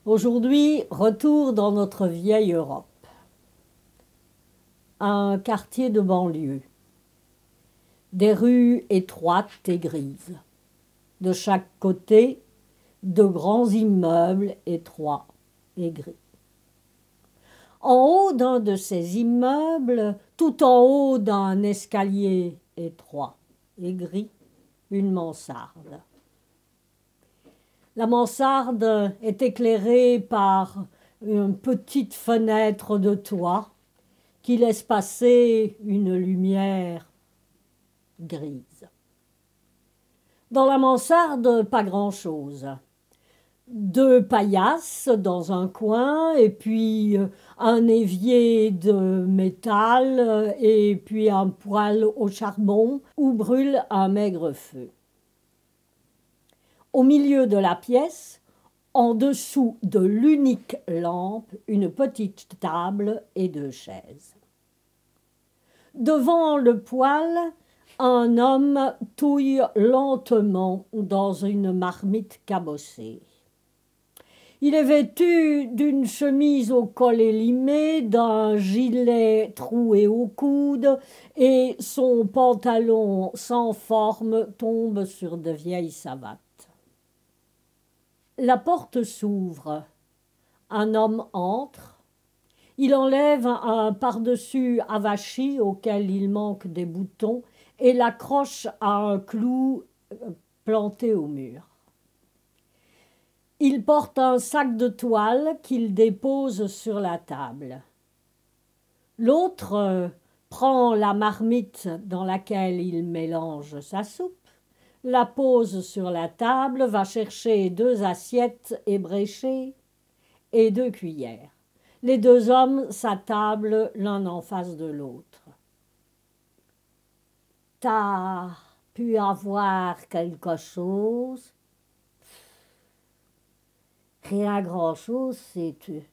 Aujourd'hui, retour dans notre vieille Europe. Un quartier de banlieue. Des rues étroites et grises. De chaque côté, de grands immeubles étroits et gris. En haut d'un de ces immeubles, tout en haut d'un escalier étroit et gris, une mansarde. La mansarde est éclairée par une petite fenêtre de toit qui laisse passer une lumière grise. Dans la mansarde, pas grand-chose. 2 paillasses dans un coin, et puis un évier de métal, et puis un poêle au charbon où brûle un maigre feu. Au milieu de la pièce, en dessous de l'unique lampe, une petite table et 2 chaises. Devant le poêle, un homme touille lentement dans une marmite cabossée. Il est vêtu d'une chemise au col élimé, d'un gilet troué au coude, et son pantalon sans forme tombe sur de vieilles savates. La porte s'ouvre. Un homme entre. Il enlève un pardessus avachi auquel il manque des boutons et l'accroche à un clou planté au mur. Il porte un sac de toile qu'il dépose sur la table. L'autre prend la marmite dans laquelle il mélange sa soupe, la pose sur la table, va chercher 2 assiettes ébréchées et 2 cuillères. Les 2 hommes s'attablent l'un en face de l'autre. « T'as pu avoir quelque chose ?»« Rien grand-chose, sais-tu.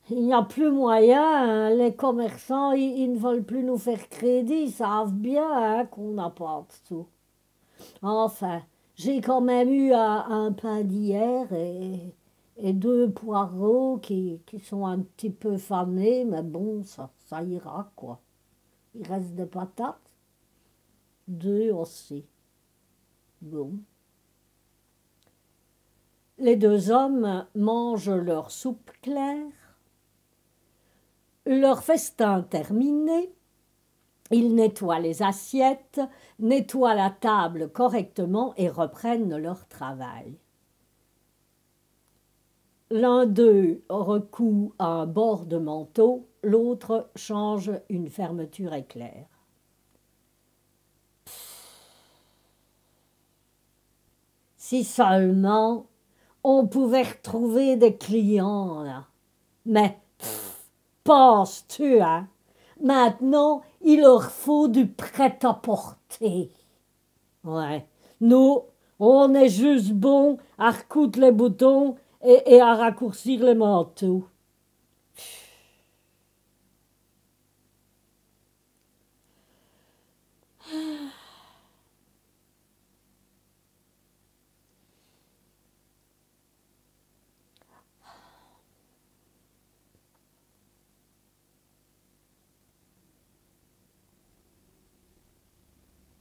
Il n'y a plus moyen, hein. Les commerçants, ils ne veulent plus nous faire crédit, ils savent bien hein, qu'on n'a pas de sous. Enfin, j'ai quand même eu un pain d'hier et 2 poireaux qui sont un petit peu fanés, mais bon, ça ira, quoi. Il reste des patates, 2 aussi. Bon. Les 2 hommes mangent leur soupe claire. Leur festin terminé, ils nettoient les assiettes, nettoient la table correctement et reprennent leur travail. L'un d'eux recoud un bord de manteau, l'autre change une fermeture éclair. Si seulement on pouvait retrouver des clients, là. Mais, penses-tu, hein? Maintenant, il leur faut du prêt-à-porter. Ouais. Nous, on est juste bon à recoudre les boutons et à raccourcir les manteaux.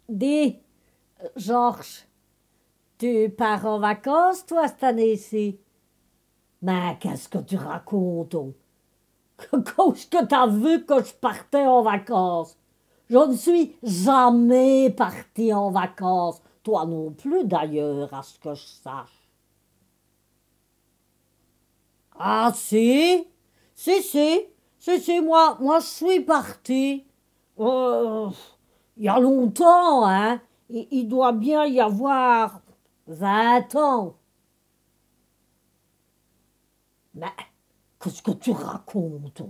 Dis, Georges, tu pars en vacances, toi, cette année-ci? Mais qu'est-ce que tu racontes? Quand est-ce que t'as vu que je partais en vacances? Je ne suis jamais partie en vacances. Toi non plus, d'ailleurs, à ce que je sache. Ah, si? Si, moi, je suis partie. Il y a longtemps, hein? Il doit bien y avoir 20 ans. Mais qu'est-ce que tu racontes?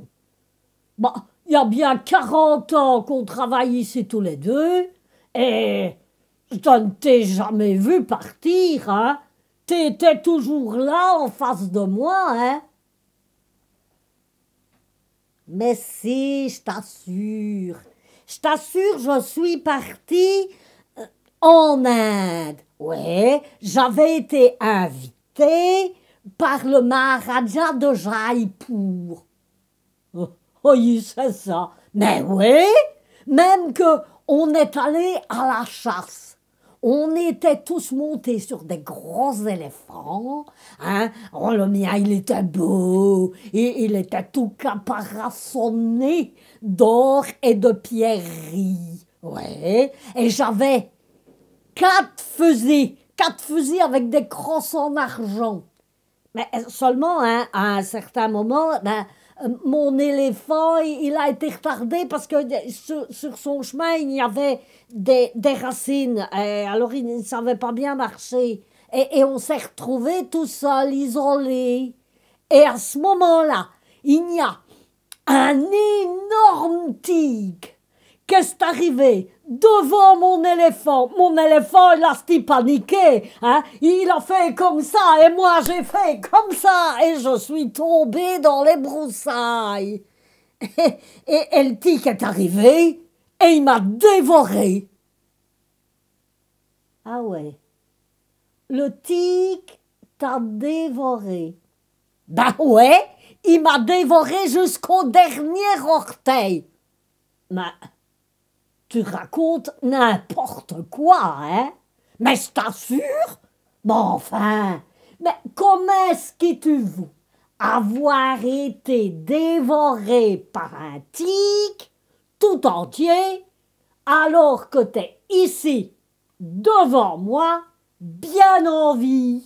Bah, il y a bien 40 ans qu'on travaille ici tous les deux, et je ne t'ai jamais vu partir, hein? T'étais toujours là en face de moi, hein? Mais si, je t'assure, je suis partie en Inde. Ouais, j'avais été invitée par le Maharaja de Jaipur. Oh, oh, il sait ça. Mais oui, même que on est allé à la chasse. On était tous montés sur des gros éléphants. Hein? Oh, le mien, il était beau. Et il était tout caparaçonné d'or et de pierreries. Ouais. Et j'avais 4 fusils avec des crosses en argent. Mais seulement, hein, à un certain moment, ben, mon éléphant, il a été retardé parce que sur son chemin, il y avait des racines. Et alors, il ne savait pas bien marcher. Et on s'est retrouvés tout seuls, isolés. Et à ce moment-là, il y a un énorme tigre. Qu'est-ce qui est arrivé devant mon éléphant? Mon éléphant, il a paniqué. Hein? Il a fait comme ça et moi j'ai fait comme ça et je suis tombée dans les broussailles. Et le tigre est arrivé et il m'a dévoré. Ah ouais. Le tigre t'a dévoré. Ben ouais, il m'a dévoré jusqu'au dernier orteil. Mais tu racontes n'importe quoi, hein? Mais je t'assure, mais enfin, mais comment est-ce que tu veux avoir été dévoré par un tigre tout entier alors que t'es ici, devant moi, bien en vie?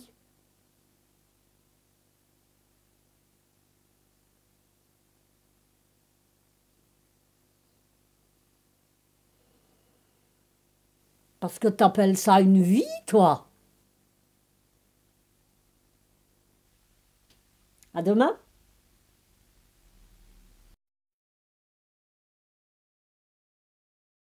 Parce que t'appelles ça une vie, toi? À demain?